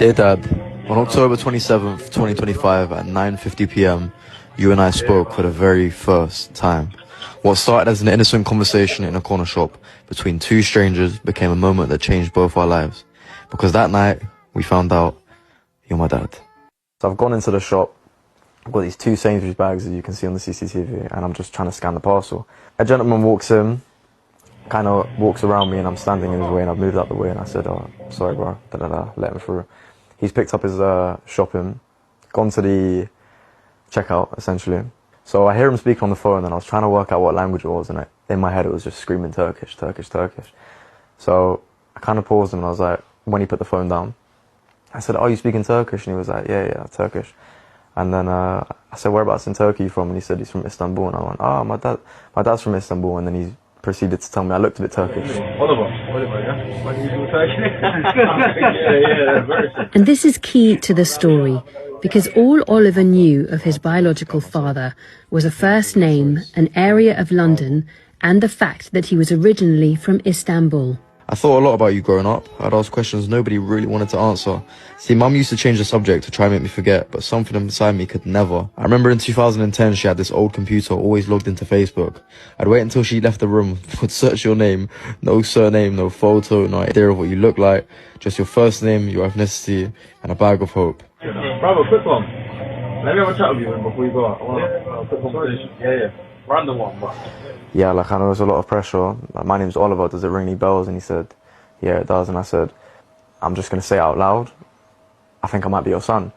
Dear Dad, on October 27th, 2025 at 9:50 p.m, you and I spoke for the very first time. What started as an innocent conversation in a corner shop between two strangers became a moment that changed both our lives. Because that night, we found out you're my dad. So I've gone into the shop, I've got these two Sainsbury's bags, as you can see on the CCTV, and I'm just trying to scan the parcel. A gentleman walks in, kind of walks around me, and I'm standing in his way, and I've moved out the way, and I said, "Oh, sorry bro, let him through." He's picked up his shopping, gone to the checkout, essentially. So I hear him speak on the phone, and I was trying to work out what language it was, and in my head it was just screaming Turkish, Turkish, Turkish. So I kind of paused him, and I was like, when he put the phone down, I said, "Oh, you speaking Turkish?" And he was like, yeah, Turkish. And then I said, "Whereabouts in Turkey are you from?" And he said he's from Istanbul. And I went, "Oh, my dad's from Istanbul." And then he proceeded to tell me I looked a bit Turkish. Oliver, yeah? When you do Turkish? Yeah, very simple. And this is key to the story, because all Oliver knew of his biological father was a first name, an area of London, and the fact that he was originally from Istanbul. I thought a lot about you growing up. I'd ask questions nobody really wanted to answer. See, Mum used to change the subject to try and make me forget, but something inside me could never. I remember in 2010 she had this old computer always logged into Facebook. I'd wait until she left the room, would search your name, no surname, no photo, no idea of what you look like, just your first name, your ethnicity, and a bag of hope. Bravo, quick one. Let me have a chat with you before you go out. I want a quick conversation. Yeah. Random one, but... Yeah, like I know there's a lot of pressure. Like, my name's Oliver, does it ring any bells? And he said, yeah, it does. And I said, I'm just going to say out loud, I think I might be your son.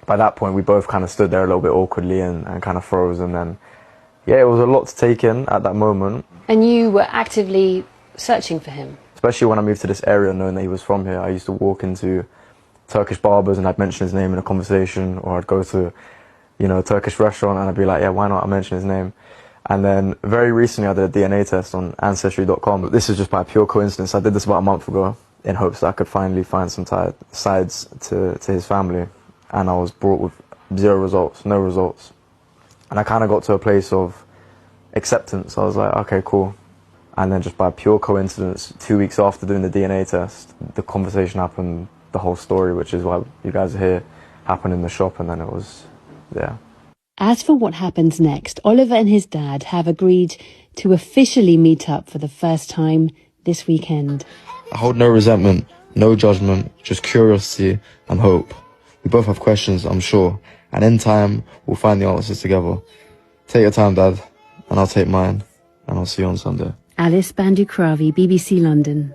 By that point, we both kind of stood there a little bit awkwardly and kind of froze. And then, yeah, it was a lot to take in at that moment. And you were actively searching for him? Especially when I moved to this area, knowing that he was from here. I used to walk into Turkish barbers and I'd mention his name in a conversation, or I'd go to, a Turkish restaurant and I'd be like, yeah, why not? I mention his name. And then very recently I did a DNA test on Ancestry.com. This is just by pure coincidence. I did this about a month ago in hopes that I could finally find some sides to his family. And I was brought with no results. And I kind of got to a place of acceptance. I was like, okay, cool. And then just by pure coincidence, 2 weeks after doing the DNA test, the conversation happened, the whole story, which is why you guys are here, happened in the shop, and then it was, yeah. As for what happens next, Oliver and his dad have agreed to officially meet up for the first time this weekend. I hold no resentment, no judgment, just curiosity and hope. We both have questions, I'm sure, and in time, we'll find the answers together. Take your time, Dad, and I'll take mine, and I'll see you on Sunday. Alice Bandukravi, BBC London.